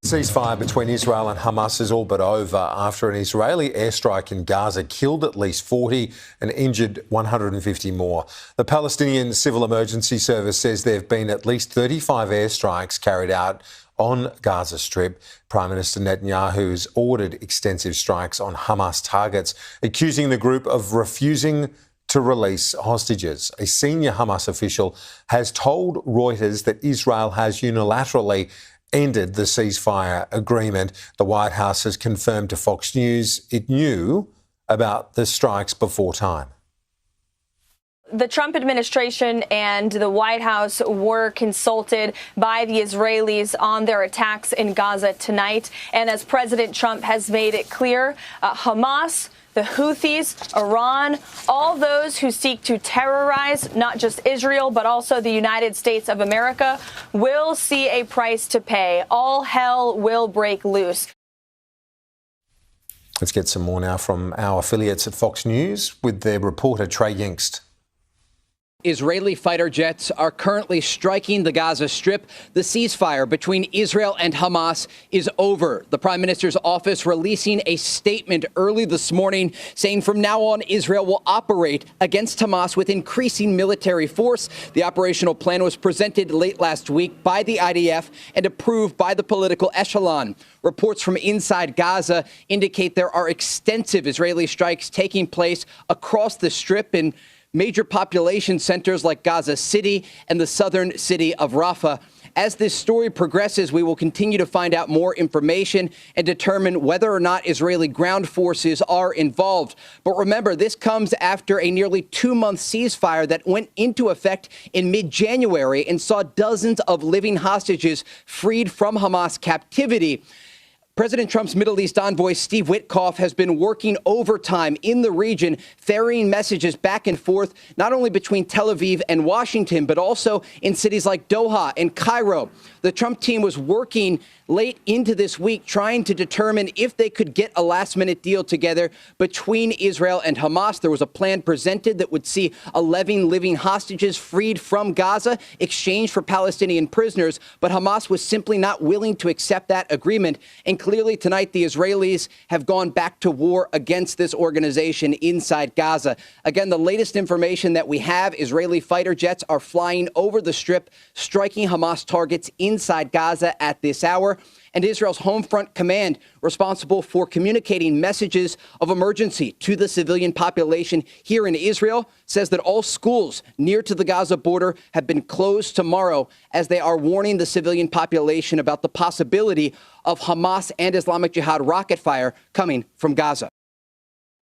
Ceasefire between Israel and Hamas is all but over after an Israeli airstrike in Gaza killed at least 40 and injured 150 more. The Palestinian Civil Emergency Service says there have been at least 35 airstrikes carried out on Gaza Strip. Prime Minister Netanyahu has ordered extensive strikes on Hamas targets, accusing the group of refusing to release hostages. A senior Hamas official has told Reuters that Israel has unilaterally ended the ceasefire agreement. The White House has confirmed to Fox News it knew about the strikes before time. The Trump administration and the White House were consulted by the Israelis on their attacks in Gaza tonight. And as President Trump has made it clear, Hamas, the Houthis, Iran, all those who seek to terrorize not just Israel, but also the United States of America, will see a price to pay. All hell will break loose. Let's get some more now from our affiliates at Fox News with their reporter Trey Yingst. Israeli fighter jets are currently striking the Gaza Strip. The ceasefire between Israel and Hamas is over. The Prime Minister's office releasing a statement early this morning saying from now on, Israel will operate against Hamas with increasing military force. The operational plan was presented late last week by the IDF and approved by the political echelon. Reports from inside Gaza indicate there are extensive Israeli strikes taking place across the Strip in major population centers like Gaza City and the southern city of Rafah. As this story progresses, we will continue to find out more information and determine whether or not Israeli ground forces are involved. But remember, this comes after a nearly 2-month ceasefire that went into effect in mid-January and saw dozens of living hostages freed from Hamas captivity. President Trump's Middle East envoy, Steve Witkoff, has been working overtime in the region, ferrying messages back and forth, not only between Tel Aviv and Washington, but also in cities like Doha and Cairo. The Trump team was working late into this week trying to determine if they could get a last-minute deal together between Israel and Hamas. There was a plan presented that would see 11 living hostages freed from Gaza, exchanged for Palestinian prisoners, but Hamas was simply not willing to accept that agreement. And clearly tonight, the Israelis have gone back to war against this organization inside Gaza. Again, the latest information that we have, Israeli fighter jets are flying over the Strip, striking Hamas targets inside Gaza at this hour. And Israel's Home Front Command, responsible for communicating messages of emergency to the civilian population here in Israel, says that all schools near to the Gaza border have been closed tomorrow as they are warning the civilian population about the possibility of Hamas and Islamic Jihad rocket fire coming from Gaza.